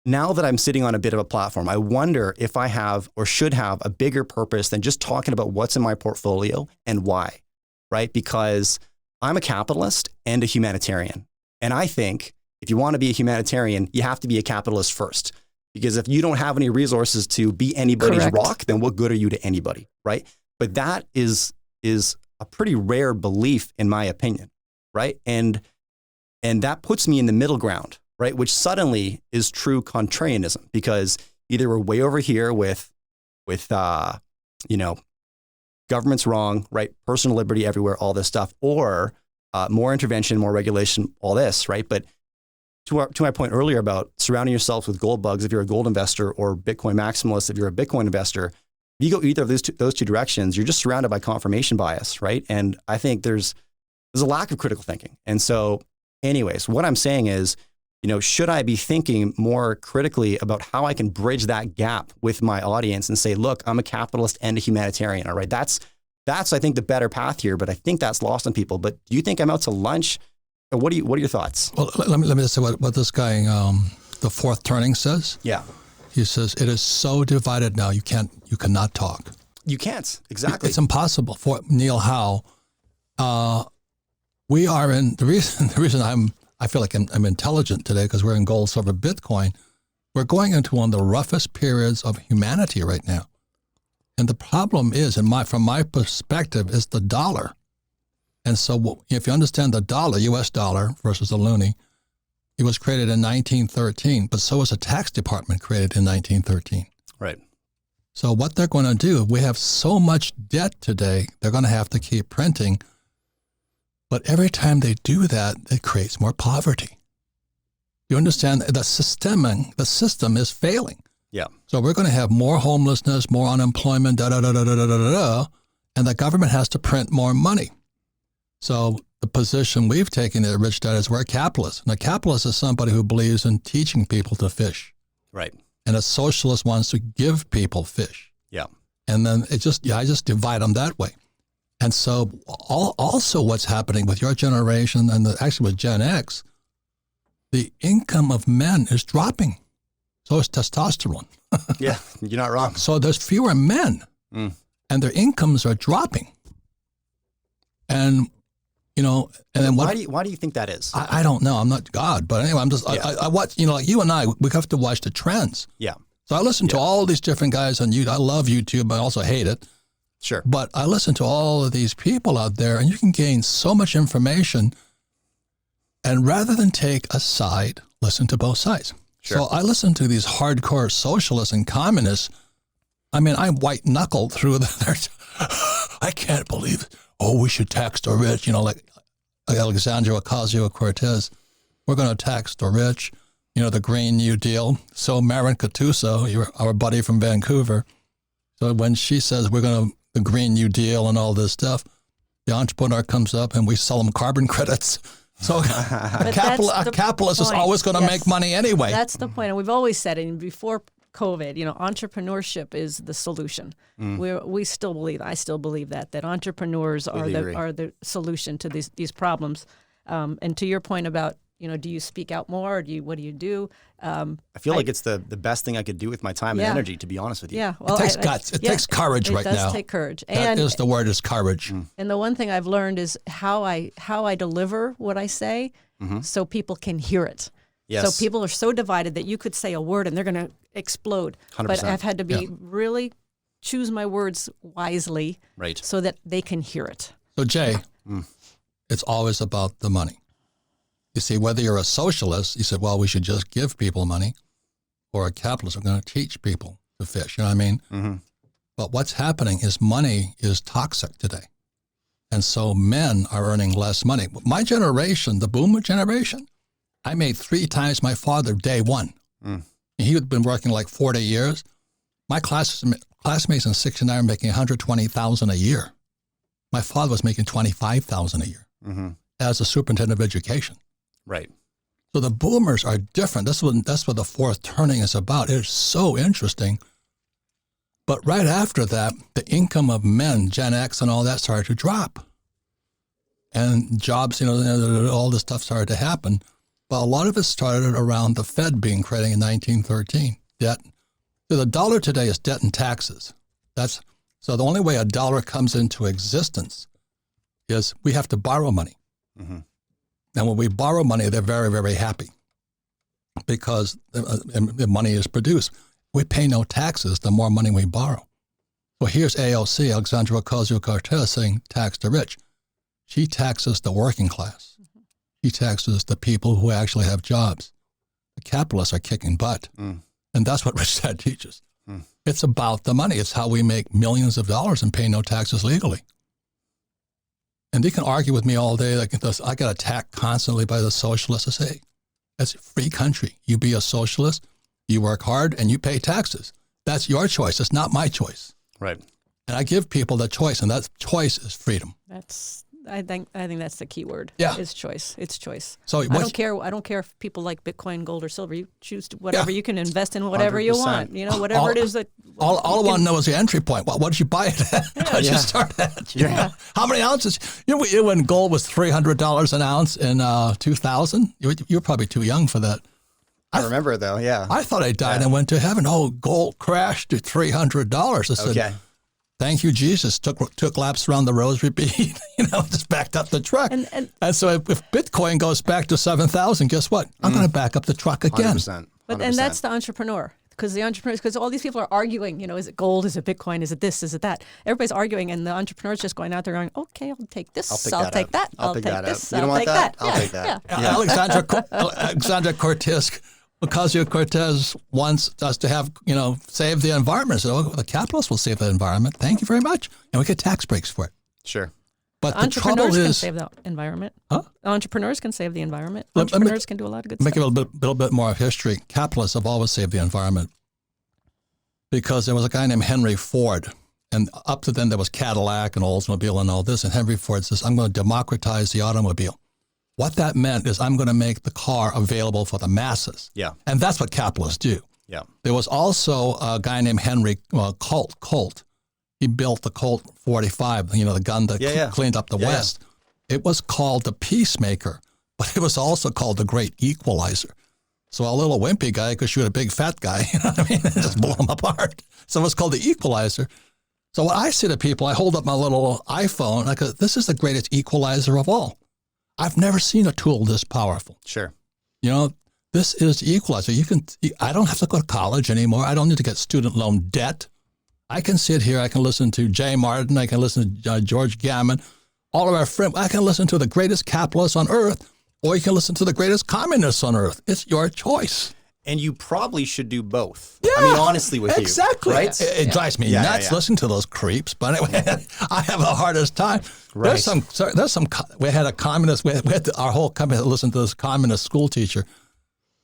D: now that I'm sitting on a bit of a platform, I wonder if I have or should have a bigger purpose than just talking about what's in my portfolio and why, right? Because I'm a capitalist and a humanitarian. And I think if you want to be a humanitarian, you have to be a capitalist first. Because if you don't have any resources to be anybody's
C: Correct.
D: rock, then what good are you to anybody, right? But that is a pretty rare belief in my opinion, right? And that puts me in the middle ground, right? Which suddenly is true contrarianism, because either we're way over here with government's wrong, right? Personal liberty everywhere, all this stuff, or more intervention, more regulation, all this, right? But to my point earlier about surrounding yourself with gold bugs if you're a gold investor, or Bitcoin maximalist if you're a Bitcoin investor, if you go either of those two directions, you're just surrounded by confirmation bias, right? And I think there's a lack of critical thinking. And so anyways, what I'm saying is, should I be thinking more critically about how I can bridge that gap with my audience and say, look, I'm a capitalist and a humanitarian, all right? That's I think the better path here, but I think that's lost on people. But do you think I'm out to lunch? Or what are your thoughts?
B: Well, let me just say what this guy, the fourth turning says.
D: Yeah.
B: He says, it is so divided now, you cannot talk.
D: You can't. Exactly.
B: It's impossible. For Neil Howe, we are in, the reason I feel like I'm intelligent today, because we're in gold, silver, Bitcoin. We're going into one of the roughest periods of humanity right now. And the problem is, from my perspective, is the dollar. And so if you understand the dollar, US dollar versus the loonie, it was created in 1913, but so was a tax department created in 1913.
D: Right.
B: So what they're going to do, we have so much debt today, they're going to have to keep printing. But every time they do that, it creates more poverty. You understand? The system is failing.
D: Yeah.
B: So we're going to have more homelessness, more unemployment, and the government has to print more money. So the position we've taken at Rich Dad is we're capitalists. And a capitalist is somebody who believes in teaching people to fish.
D: Right.
B: And a socialist wants to give people fish.
D: Yeah.
B: And then I just divide them that way. And so also what's happening with your generation and actually with Gen X, the income of men is dropping. So is testosterone.
D: Yeah, you're not wrong.
B: So there's fewer men and their incomes are dropping. And, and then
D: why do you think that is?
B: I don't know. I'm not God, but anyway, I'm just, I watch, like you and I, we have to watch the trends.
D: Yeah.
B: So I listen to all these different guys on YouTube. I love YouTube, but I also hate it.
D: Sure.
B: But I listen to all of these people out there, and you can gain so much information. And rather than take a side, listen to both sides.
D: Sure.
B: So I listen to these hardcore socialists and communists. I mean, I white knuckled through their. I can't believe it. Oh, we should tax the rich. Like Alexandria Ocasio-Cortez. We're going to tax the rich. The Green New Deal. So Marin Cattuso, our buddy from Vancouver. So when she says we're going to the Green New Deal and all this stuff, the entrepreneur comes up and we sell them carbon credits. So a capitalist is always going to make money anyway.
C: That's the point. And we've always said it, and before COVID, entrepreneurship is the solution. I still believe that entrepreneurs are the solution to these problems. And to your point about, do you speak out more, or what do you do?
D: I feel like it's the best thing I could do with my time and energy, to be honest with you.
C: Yeah, well,
B: it takes guts. It takes courage right now.
C: It does take courage.
B: That is the word, is courage.
C: And the one thing I've learned is how I deliver what I say, so people can hear it.
D: Yes.
C: So people are so divided that you could say a word and they're going to explode.
D: 100%.
C: But I've had to be really choose my words wisely,
D: right,
C: so that they can hear it.
B: So Jay, it's always about the money. You see, whether you're a socialist, you said, well, we should just give people money, or a capitalist, we're going to teach people to fish. You know what I mean? Mm-hmm. But what's happening is money is toxic today. And so men are earning less money. My generation, the boomer generation, I made 3 times my father day one. He had been working like 40 years. My classmates in 69 are making $120,000 a year. My father was making $25,000 a year as a superintendent of education.
D: Right.
B: So the boomers are different. That's what the fourth turning is about. It's so interesting. But right after that, the income of men, Gen X and all that, started to drop. And jobs, all this stuff started to happen. But a lot of it started around the Fed being created in 1913. Debt. So the dollar today is debt and taxes. So the only way a dollar comes into existence is we have to borrow money. Mm-hmm. And when we borrow money, they're very, very happy because the money is produced. We pay no taxes the more money we borrow. So here's AOC, Alexandria Ocasio-Cortez, saying tax the rich. She taxes the working class. Mm-hmm. She taxes the people who actually have jobs. The capitalists are kicking butt. Mm. And that's what Rich Dad teaches. Mm. It's about the money. It's how we make millions of dollars and pay no taxes legally. And they can argue with me all day. Like I got attacked constantly by the socialists. I say, that's a free country. You be a socialist, you work hard, and you pay taxes. That's your choice. It's not my choice.
D: Right.
B: And I give people the choice, and that choice is freedom.
C: I think that's the key word.
B: Yeah.
C: Is choice. It's choice.
B: So
C: I don't care if people like Bitcoin, gold, or silver. You choose whatever. Yeah. You can invest in whatever 100%. You want. You know, whatever it is that.
B: All I want to know is the entry point. What did you buy it at? How did you start at? You know? How many ounces? You know, when gold was $300 an ounce in 2000, you were probably too young for that.
D: I remember it though. Yeah.
B: I thought I died and went to heaven. Oh, gold crashed to $300. I said, thank you, Jesus. Took laps around the rosary bead, just backed up the truck. And so if Bitcoin goes back to 7,000, guess what? I'm going to back up the truck again.
D: 100%.
C: And that's the entrepreneur. Because all these people are arguing, is it gold? Is it Bitcoin? Is it this? Is it that? Everybody's arguing, and the entrepreneur's just going out there going, okay, I'll take this. I'll take that. I'll take this.
D: You don't want that? I'll take that.
C: Yeah.
B: Alexandria Ocasio-Cortez wants us to have, save the environment. So the capitalists will save the environment. Thank you very much. And we get tax breaks for it.
D: Sure.
B: But
C: entrepreneurs can save the environment. Huh? Entrepreneurs can save the environment. Entrepreneurs can do a lot of good stuff.
B: Make a little bit more of history. Capitalists have always saved the environment because there was a guy named Henry Ford, and up to then there was Cadillac and Oldsmobile and all this, and Henry Ford says, I'm going to democratize the automobile. What that meant is I'm going to make the car available for the masses. Yeah. And that's what capitalists do.
D: Yeah.
B: There was also a guy named Henry Colt. He built the Colt 45, the gun that cleaned up the West. Yeah. It was called the Peacemaker, but it was also called the Great Equalizer. So a little wimpy guy could shoot a big fat guy, you know what I mean, and just blow him apart. So it was called the Equalizer. So when I say to people, I hold up my little iPhone, I go, this is the greatest equalizer of all. I've never seen a tool this powerful.
D: Sure.
B: This is the equalizer. I don't have to go to college anymore. I don't need to get student loan debt. I can sit here, I can listen to Jay Martin, I can listen to George Gammon, all of our friends. I can listen to the greatest capitalists on earth, or you can listen to the greatest communists on earth. It's your choice.
D: And you probably should do both. Yeah, I mean, honestly with
B: exactly.
D: you. Right?
B: It drives me nuts listening to those creeps. But anyway, I have the hardest time. Right. We had a communist, we had our whole company listen to this communist school teacher.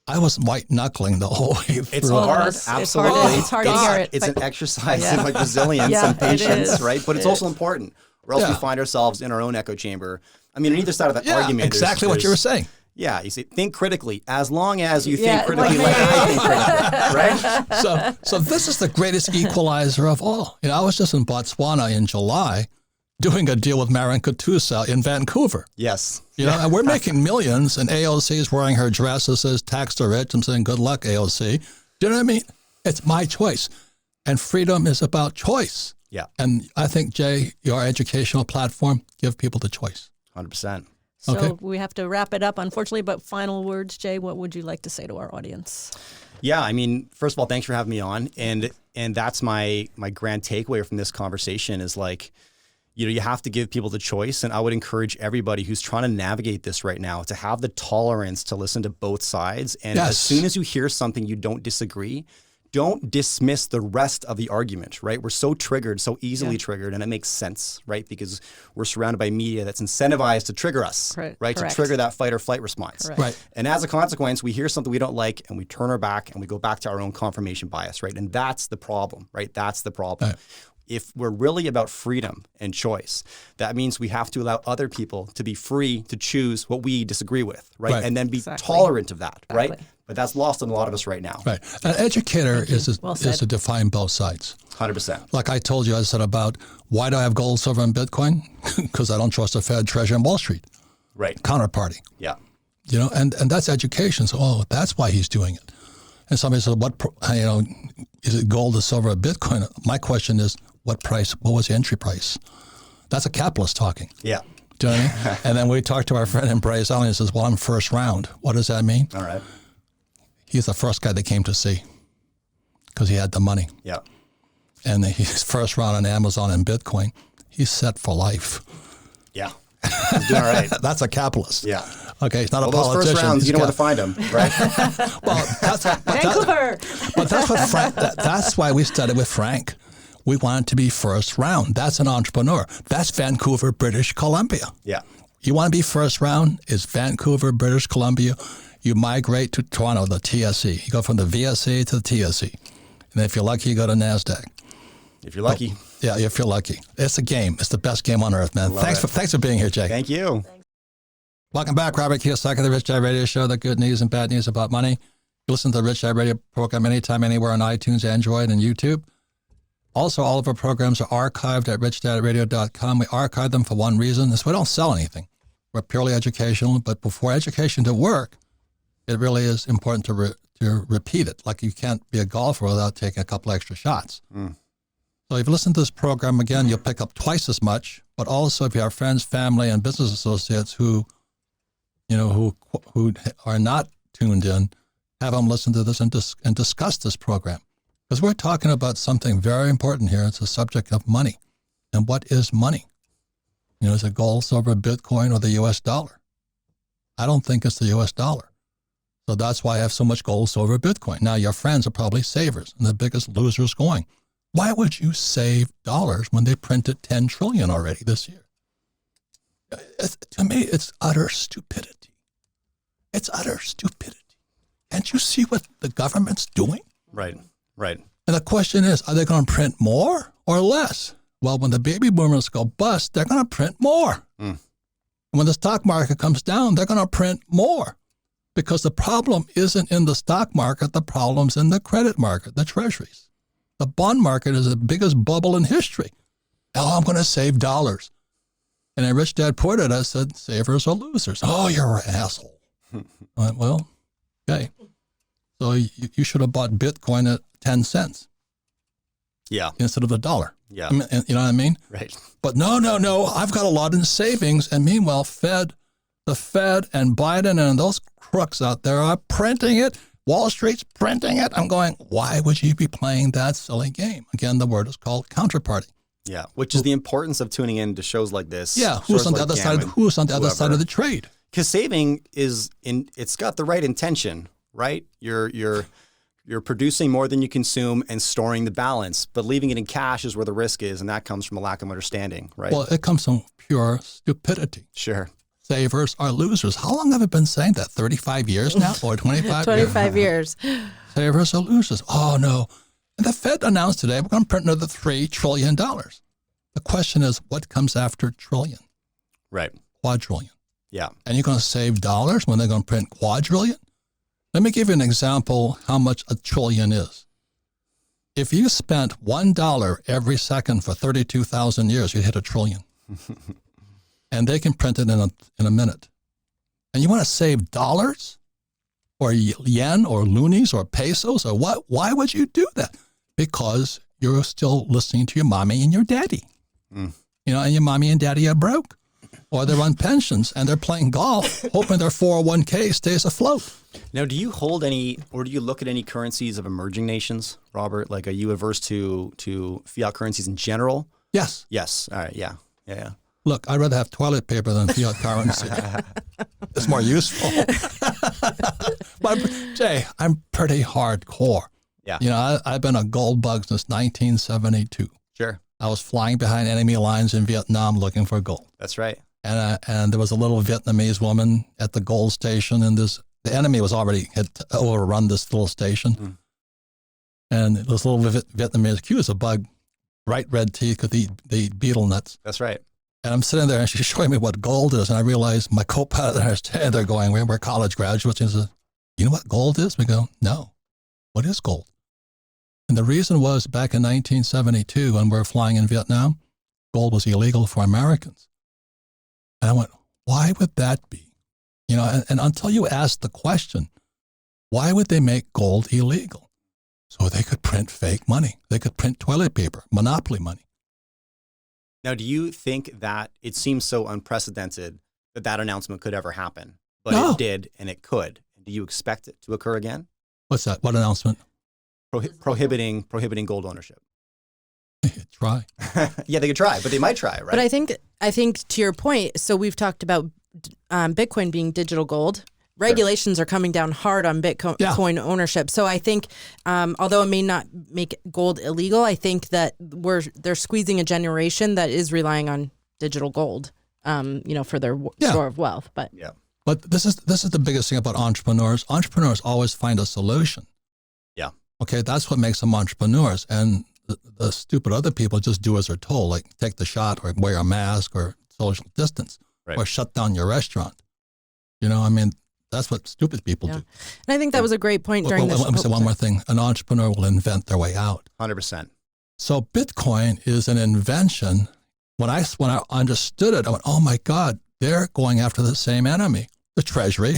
B: I was white knuckling the whole way through.
D: It's hard, absolutely.
C: It's hard to hear it.
D: It's an exercise in resilience and patience, right? But it's also important, or else we find ourselves in our own echo chamber. I mean, on either side of that argument,
B: exactly what you were saying.
D: Yeah, you see, think critically. As long as you think critically, like I think critically, right?
B: So this is the greatest equalizer of all. I was just in Botswana in July, doing a deal with Marion Katusa in Vancouver.
D: Yes.
B: And we're making millions, and AOC is wearing her dress that says tax the rich. I'm saying, good luck, AOC. Do you know what I mean? It's my choice. And freedom is about choice.
D: Yeah.
B: And I think, Jay, your educational platform, give people the choice.
D: 100%.
C: So we have to wrap it up, unfortunately, but final words, Jay, what would you like to say to our audience?
D: Yeah, I mean, first of all, thanks for having me on. And that's my grand takeaway from this conversation is like, you have to give people the choice. And I would encourage everybody who's trying to navigate this right now to have the tolerance to listen to both sides. And as soon as you hear something you don't disagree, don't dismiss the rest of the argument, right? We're so triggered, so easily triggered, and it makes sense, right? Because we're surrounded by media that's incentivized to trigger us, right? Correct. To trigger that fight or flight response.
C: Correct.
B: Right.
D: And as a consequence, we hear something we don't like and we turn our back and we go back to our own confirmation bias, right? And that's the problem, right? That's the problem. Right. If we're really about freedom and choice, that means we have to allow other people to be free to choose what we disagree with, right? And then be tolerant of that, right? But that's lost on a lot of us right now.
B: Right. An educator is to define both sides.
D: 100%.
B: Like I told you, I said about why do I have gold, silver, and Bitcoin? Because I don't trust the Fed, Treasury, and Wall Street.
D: Right.
B: Counterparty.
D: Yeah.
B: and that's education. So, that's why he's doing it. And somebody said, is it gold or silver or Bitcoin? My question is, what price? What was the entry price? That's a capitalist talking.
D: Yeah.
B: Do you know what I mean? And then we talked to our friend in Bryce Island and says, well, I'm first round. What does that mean?
D: All right.
B: He's the first guy they came to see because he had the money.
D: Yeah.
B: And he's first round on Amazon and Bitcoin. He's set for life.
D: Yeah. He's doing all right.
B: That's a capitalist.
D: Yeah.
B: Okay, he's not a
D: those
B: politician.
D: first rounds, you know where to find them, right?
B: Well,
C: Vancouver.
B: But that's what that's why we started with Frank. We wanted to be first round. That's an entrepreneur. That's Vancouver, British Columbia.
D: Yeah.
B: You want to be first round? It's Vancouver, British Columbia. You migrate to Toronto, the TSE. You go from the VSE to the TSE. And if you're lucky, you go to NASDAQ.
D: If you're lucky.
B: Yeah, if you're lucky. It's a game. It's the best game on earth, man. Thanks for being here, Jake.
D: Thank you.
B: Welcome back, Robert Kiyosaki, the Rich Dad Radio Show, the good news and bad news about money. You listen to the Rich Dad Radio program anytime, anywhere on iTunes, Android, and YouTube. Also, all of our programs are archived at richdadradio.com. We archive them for one reason, is we don't sell anything. We're purely educational, but before education to work, it really is important to repeat it. Like you can't be a golfer without taking a couple extra shots. So if you listen to this program again, you'll pick up twice as much, but also if you have friends, family, and business associates who are not tuned in, have them listen to this and discuss this program. Because we're talking about something very important here. It's the subject of money. And what is money? Is it gold, silver, Bitcoin, or the U.S. dollar? I don't think it's the U.S. dollar. So that's why I have so much gold, silver, Bitcoin. Now, your friends are probably savers and the biggest losers going. Why would you save dollars when they printed 10 trillion already this year? To me, it's utter stupidity. It's utter stupidity. Can't you see what the government's doing?
D: Right.
B: And the question is, are they going to print more or less? Well, when the baby boomers go bust, they're going to print more. And when the stock market comes down, they're going to print more. Because the problem isn't in the stock market, the problem's in the credit market, the treasuries. The bond market is the biggest bubble in history. Oh, I'm going to save dollars. And then Rich Dad Poor Dad, I said, savers are losers. Oh, you're an asshole. I went, well, okay. So you should have bought Bitcoin at 10 cents.
D: Yeah.
B: Instead of $1.
D: Yeah.
B: You know what I mean?
D: Right.
B: But no, I've got a lot in savings. And meanwhile, the Fed and Biden and those crooks out there are printing it. Wall Street's printing it. I'm going, why would you be playing that silly game? Again, the word is called counterparty.
D: Yeah, which is the importance of tuning in to shows like this.
B: Yeah, who's on the other side? Who's on the other side of the trade?
D: Because saving it's got the right intention, right? You're producing more than you consume and storing the balance, but leaving it in cash is where the risk is, and that comes from a lack of understanding, right?
B: Well, it comes from pure stupidity.
D: Sure.
B: Savers are losers. How long have I been saying that? 35 years now or 25?
C: 25 years.
B: Savers are losers. Oh, no. And the Fed announced today, we're going to print another $3 trillion. The question is, what comes after trillion?
D: Right.
B: Quadrillion.
D: Yeah.
B: And you're going to save dollars when they're going to print quadrillion? Let me give you an example how much a trillion is. If you spent $1 every second for 32,000 years, you'd hit a trillion. And they can print it in a minute. And you want to save dollars or yen or loonies or pesos or what? Why would you do that? Because you're still listening to your mommy and your daddy. And your mommy and daddy are broke or they're on pensions and they're playing golf, hoping their 401k stays afloat.
D: Now, do you hold any, or do you look at any currencies of emerging nations, Robert? Like, are you averse to fiat currencies in general?
B: Yes.
D: Yes. All right. Yeah.
B: Look, I'd rather have toilet paper than fiat currency. It's more useful. But, Jay, I'm pretty hardcore.
D: Yeah.
B: I've been a gold bug since 1972.
D: Sure.
B: I was flying behind enemy lines in Vietnam looking for gold.
D: That's right.
B: And there was a little Vietnamese woman at the gold station, and the enemy had overrun this little station. And this little Vietnamese, cute as a bug, bright red teeth, because they eat beetle nuts.
D: That's right.
B: And I'm sitting there, and she's showing me what gold is, and I realized my co-pilot and I are standing there going, we're college graduates. And he says, you know what gold is? We go, no. What is gold? And the reason was back in 1972, when we were flying in Vietnam, gold was illegal for Americans. And I went, why would that be? You know, and until you ask the question, why would they make gold illegal? So they could print fake money. They could print toilet paper, monopoly money.
D: Now, do you think that it seems so unprecedented that that announcement could ever happen? But
B: No.
D: it did, and it could. Do you expect it to occur again?
B: What's that? What announcement?
D: Prohibiting gold ownership.
B: Try.
D: Yeah, they could try, but they might try, right?
E: But I think to your point, so we've talked about Bitcoin being digital gold. Regulations are coming down hard on Bitcoin ownership. So I think, although it may not make gold illegal, I think that they're squeezing a generation that is relying on digital gold, for their store of wealth. But
D: yeah.
B: But this is the biggest thing about entrepreneurs. Entrepreneurs always find a solution.
D: Yeah.
B: Okay, that's what makes them entrepreneurs. And the stupid other people just do as they're told, like take the shot or wear a mask or social distance or shut down your restaurant. You know, I mean, that's what stupid people do.
E: And I think that was a great point during this.
B: Let me say one more thing. An entrepreneur will invent their way out.
D: 100%.
B: So Bitcoin is an invention. When I understood it, I went, oh my God, they're going after the same enemy, the Treasury,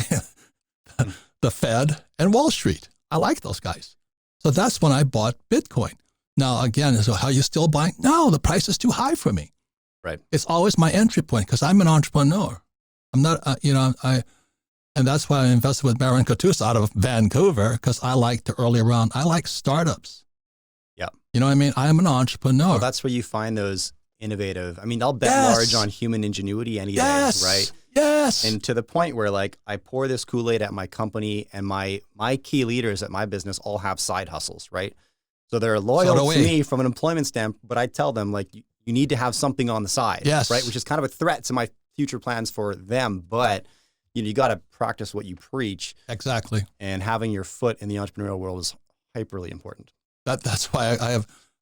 B: the Fed, and Wall Street. I like those guys. So that's when I bought Bitcoin. Now, again, so how you still buying? No, the price is too high for me.
D: Right.
B: It's always my entry point because I'm an entrepreneur. I'm not, and that's why I invested with Marin Katusa out of Vancouver because I like the early round. I like startups.
D: Yeah.
B: You know what I mean? I'm an entrepreneur.
D: Well, that's where you find those innovative. I mean, I'll bet large on human ingenuity any day, right?
B: Yes.
D: And to the point where like I pour this Kool-Aid at my company and my key leaders at my business all have side hustles, right? So they're loyal to me from an employment standpoint, but I tell them like you need to have something on the side, right? Which is kind of a threat to my future plans for them, but you got to practice what you preach.
B: Exactly.
D: And having your foot in the entrepreneurial world is hyperly important.
B: That's why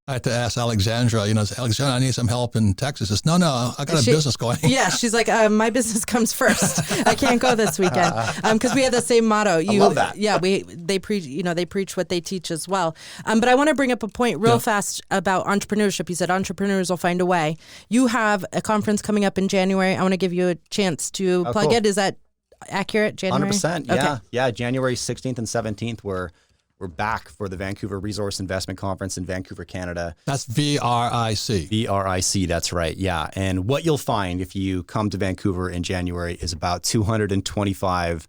B: I had to ask Alexandra, Alexandra, I need some help in Texas. Says, no, I got a business going.
E: Yeah, she's like, my business comes first. I can't go this weekend because we have the same motto.
D: I love that.
E: Yeah, they preach what they teach as well. But I want to bring up a point real fast about entrepreneurship. You said entrepreneurs will find a way. You have a conference coming up in January. I want to give you a chance to plug it. Is that accurate? January?
D: 100%. Yeah.
E: Okay.
D: Yeah. January 16th and 17th, we're back for the Vancouver Resource Investment Conference in Vancouver, Canada.
B: That's VRIC.
D: VRIC, that's right. Yeah. And what you'll find if you come to Vancouver in January is about 225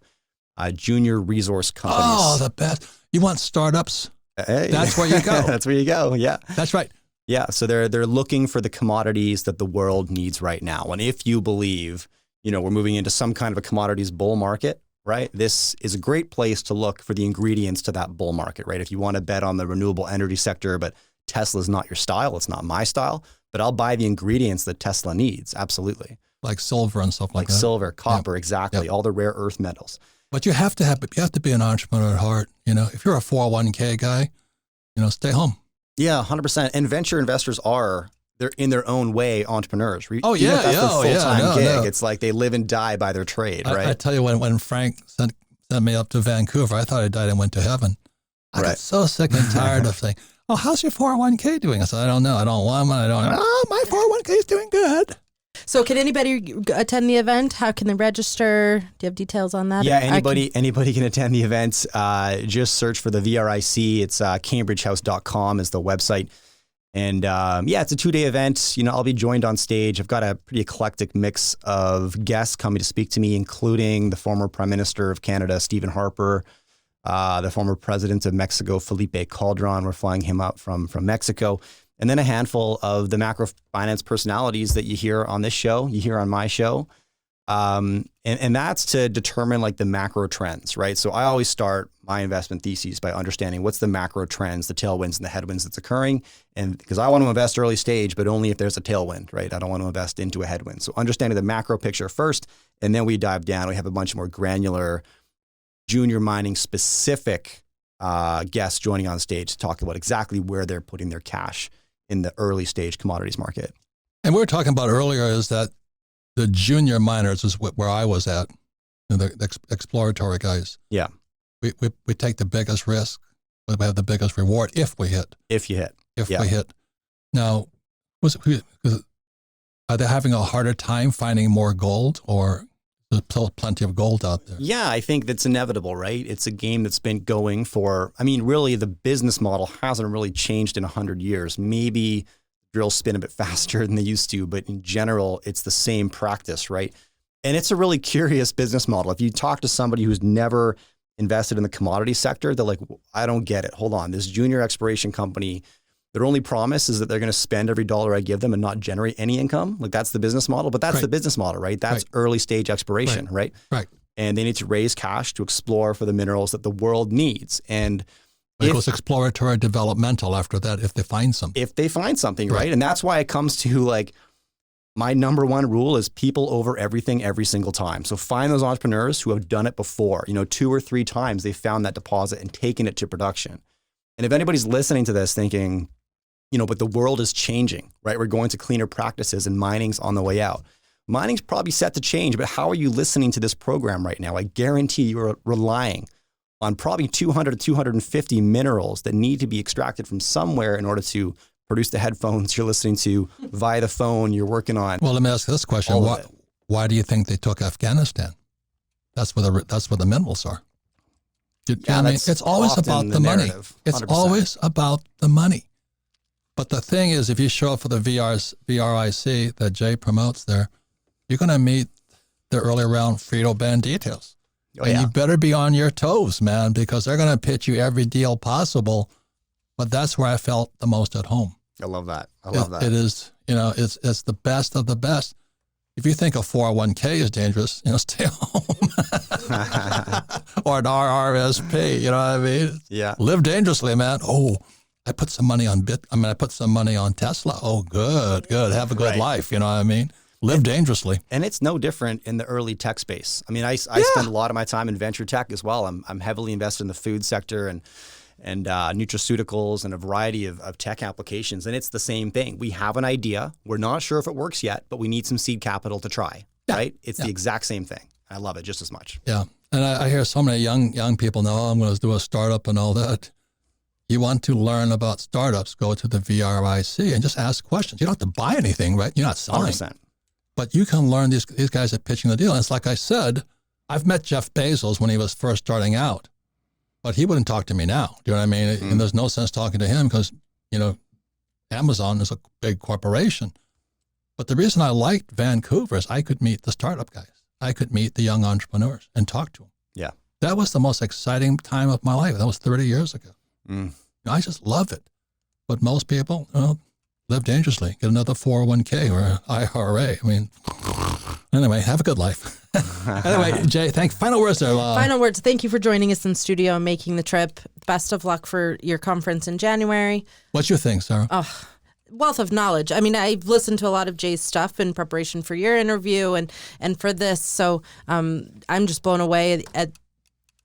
D: junior resource companies.
B: Oh, the best. You want startups?
D: Hey.
B: That's where you go.
D: That's where you go. Yeah.
B: That's right.
D: Yeah. So they're looking for the commodities that the world needs right now. And if you believe, we're moving into some kind of a commodities bull market, right? This is a great place to look for the ingredients to that bull market, right? If you want to bet on the renewable energy sector, but Tesla's not your style, it's not my style, but I'll buy the ingredients that Tesla needs. Absolutely.
B: Like silver and stuff like that.
D: Silver, copper, exactly. All the rare earth metals.
B: But you have to be an entrepreneur at heart. If you're a 401k guy, stay home.
D: Yeah, 100%. And venture investors they're in their own way entrepreneurs.
B: Oh, yeah.
D: Even if that's their full-time gig.
B: No.
D: It's like they live and die by their trade, right?
B: I tell you, when Frank sent me up to Vancouver, I thought I died and went to heaven. I got so sick and tired of saying, oh, how's your 401k doing? I said, I don't know. I don't want one. I don't know. Oh, my 401k is doing good.
E: So can anybody attend the event? How can they register? Do you have details on that?
D: Yeah, anybody can attend the event. Just search for the VRIC. It's cambridgehouse.com is the website. And it's a 2-day event. I'll be joined on stage. I've got a pretty eclectic mix of guests coming to speak to me, including the former Prime Minister of Canada, Stephen Harper, the former President of Mexico, Felipe Calderon. We're flying him up from Mexico. And then a handful of the macro finance personalities that you hear on this show, you hear on my show. And that's to determine like the macro trends, right? So I always start my investment theses by understanding what's the macro trends, the tailwinds and the headwinds that's occurring. And because I want to invest early stage, but only if there's a tailwind, right? I don't want to invest into a headwind. So understanding the macro picture first, and then we dive down. We have a bunch more granular junior mining specific guests joining on stage to talk about exactly where they're putting their cash in the early stage commodities market.
B: And we were talking about earlier is that the junior miners is where I was at, the exploratory guys.
D: Yeah.
B: We take the biggest risk, but we have the biggest reward if we hit.
D: If you hit.
B: If we hit. Now, are they having a harder time finding more gold, or There's plenty of gold out there.
D: Yeah, I think that's inevitable, right? It's a game that's been going for, I mean, really the business model hasn't really changed in 100 years. Maybe drills spin a bit faster than they used to, but in general, it's the same practice, right? And it's a really curious business model. If you talk to somebody who's never invested in the commodity sector, they're like, I don't get it. Hold on, this junior exploration company, their only promise is that they're going to spend every dollar I give them and not generate any income. Like that's the business model, but that's the business model, right? That's early stage exploration, right?
B: Right.
D: And they need to raise cash to explore for the minerals that the world needs. And
B: it goes exploratory developmental after that if they find something.
D: If they find something, right? And that's why it comes to like, my number one rule is people over everything every single time. So find those entrepreneurs who have done it before. 2 or 3 times they found that deposit and taken it to production. And if anybody's listening to this thinking, but the world is changing, right? We're going to cleaner practices and mining's on the way out. Mining's probably set to change, but how are you listening to this program right now? I guarantee you're relying on probably 200 to 250 minerals that need to be extracted from somewhere in order to produce the headphones you're listening to via the phone you're working on.
B: Well, let me ask this question. Why do you think they took Afghanistan? That's where the minerals are. It's always about the money. It's 100%. Always about the money. But the thing is, if you show up for the VRIC that Jay promotes there, you're going to meet the early round Frito banditos. You better be on your toes, man, because they're going to pitch you every deal possible. But that's where I felt the most at home.
D: I love that. I love that.
B: It is, it's the best of the best. If you think a 401k is dangerous, stay home. Or an RRSP, you know what I mean?
D: Yeah.
B: Live dangerously, man. Oh, I put some money on I put some money on Tesla. Oh, good. Have a good life, you know what I mean? Live dangerously.
D: And it's no different in the early tech space. I mean, I spend a lot of my time in venture tech as well. I'm heavily invested in the food sector and nutraceuticals and a variety of tech applications. And it's the same thing. We have an idea. We're not sure if it works yet, but we need some seed capital to try, right? It's the exact same thing. I love it just as much.
B: Yeah. And I hear so many young people now, I'm going to do a startup and all that. You want to learn about startups, go to the VRIC and just ask questions. You don't have to buy anything, right? You're not selling. 100%. But you can learn these guys are pitching the deal. And it's like I said, I've met Jeff Bezos when he was first starting out. But he wouldn't talk to me now. Do you know what I mean? And there's no sense talking to him because, Amazon is a big corporation. But the reason I liked Vancouver is I could meet the startup guys. I could meet the young entrepreneurs and talk to them.
D: Yeah.
B: That was the most exciting time of my life. That was 30 years ago. I just love it. But most people, live dangerously. Get another 401k or IRA. I mean, anyway, have a good life. Anyway, Jay, final words there.
E: Final words. Thank you for joining us in studio and making the trip. Best of luck for your conference in January.
B: What's your thing, Sarah?
E: Wealth of knowledge. I mean, I've listened to a lot of Jay's stuff in preparation for your interview and for this. So I'm just blown away at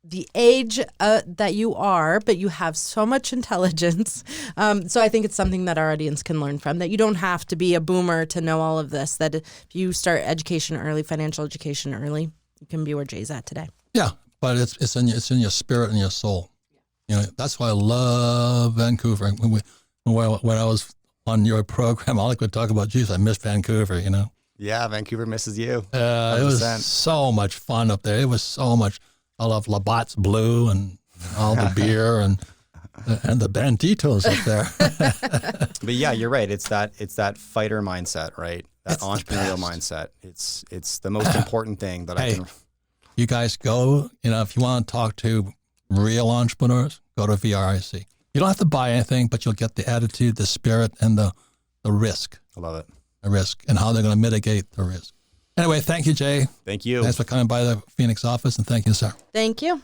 E: the age that you are, but you have so much intelligence. So I think it's something that our audience can learn from, that you don't have to be a boomer to know all of this, that if you start education early, financial education early, you can be where Jay's at today.
B: Yeah, but it's in your spirit and your soul. That's why I love Vancouver. When I was on your program, all I could talk about, geez, I miss Vancouver,
D: Yeah, Vancouver misses you.
B: It was so much fun up there. It was so much. I love Labatt's Blue and all the beer and the banditos up there.
D: But yeah, you're right. It's that fighter mindset, right? That entrepreneurial mindset. It's the most important thing that I can.
B: You guys go. If you want to talk to real entrepreneurs, go to VRIC. You don't have to buy anything, but you'll get the attitude, the spirit, and the risk.
D: I love it.
B: The risk and how they're going to mitigate the risk. Anyway, thank you, Jay.
D: Thank you.
B: Thanks for coming by the Phoenix office, and thank you, sir.
E: Thank you.